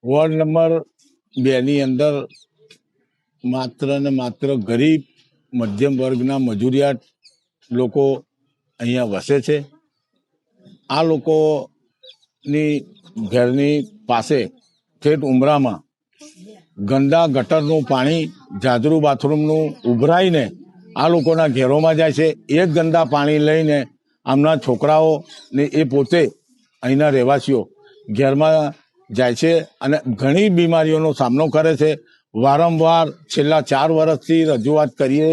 Ward number 2 ની અંદર માત્ર ને માત્ર ગરીબ મધ્યમ વર્ગના મજૂરિયાત લોકો અહીંયા વસે છે. આ લોકોની ઘરની પાસે ઠેઠ ઉમરામાં ગંદા ગટરનું પાણી જાજરૂ બાથરૂમનું ઉભરાઈને આ લોકોના ઘેરોમાં જાય છે. એ જ ગંદા પાણી લઈને આમના છોકરાઓ ને એ પોતે અહીંના રહેવાસીઓ ઘેરમાં જાય છે અને ઘણી બીમારીઓનો સામનો કરે છે. વારંવાર છેલ્લા 4 વર્ષથી રજૂઆત કરીએ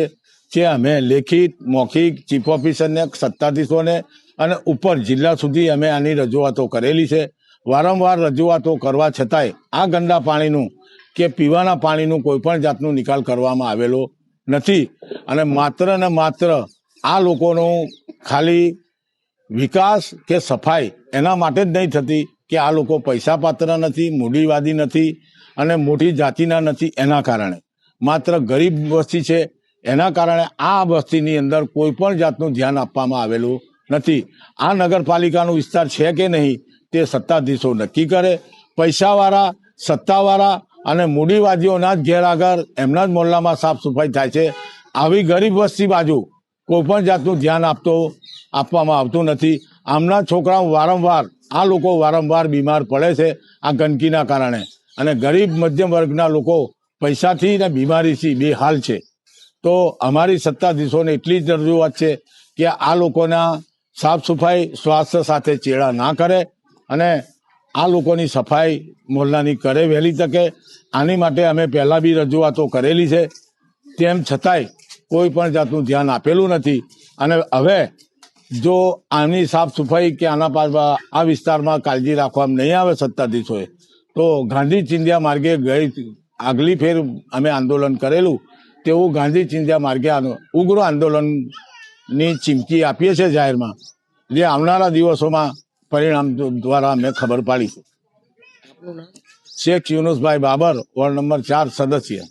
છીએ અમે, લેખિત મૌખિક ચીફ ઓફિસરને, સત્તાધીશોને અને ઉપર જિલ્લા સુધી અમે આની રજૂઆતો કરેલી છે. વારંવાર રજૂઆતો કરવા છતાંય આ ગંદા પાણીનું કે પીવાના પાણીનું કોઈ પણ જાતનો નિકાલ કરવામાં આવેલો નથી. અને માત્ર ને માત્ર આ લોકોનું ખાલી વિકાસ કે સફાઈ એના માટે જ નહીં થતી કે આ લોકો પૈસા પાત્ર નથી, મૂડીવાદી નથી અને મોટી જાતિના નથી. એના કારણે માત્ર ગરીબ વસ્તી છે, એના કારણે આ વસ્તીની અંદર કોઈ પણ જાતનું ધ્યાન આપવામાં આવેલું નથી. આ નગરપાલિકાનો વિસ્તાર છે કે નહીં તે સત્તાધીશો નક્કી કરે. પૈસાવાળા, સત્તાવાળા અને મૂડીવાદીઓના જ ઘેર આગળ એમના જ મોહલ્લામાં સાફ સફાઈ થાય છે. આવી ગરીબ વસ્તી બાજુ કોઈ પણ જાતનું ધ્યાન આપવામાં આવતું નથી. આમના છોકરાઓ વારંવાર, આ લોકો વારંવાર બીમાર પડે છે આ ગંદકીના કારણે. અને ગરીબ મધ્યમ વર્ગના લોકો પૈસાથી ને બીમારીથી બેહાલ છે. તો અમારી સત્તાધીશોને એટલી જ રજૂઆત છે કે આ લોકોના સાફ સફાઈ સ્વાસ્થ્ય સાથે ચેડા ના કરે અને આ લોકોની સફાઈ મોહલ્લાની કરે વહેલી તકે. આની માટે અમે પહેલાં બી રજૂઆતો કરેલી છે, તેમ છતાંય કોઈ પણ જાતનું ધ્યાન આપેલું નથી. અને હવે જો આની સાફ સફાઈ કે આ વિસ્તારમાં કાળજી રાખવામાં નહીં આવે સત્તાધીશોએ, તો ગાંધી ચિંધ્યા માર્ગે આગલી ફેર અમે આંદોલન કરેલું તેવું ગાંધી ચિંધ્યા માર્ગે ઉગ્ર આંદોલનની ચીમકી આપીએ છીએ જાહેરમાં, જે આવનારા દિવસોમાં પરિણામ દ્વારા અમે ખબર પાડીશું. શેખ યુનુસભાઈ બાબર, વોર્ડ નંબર 4 સદસ્ય.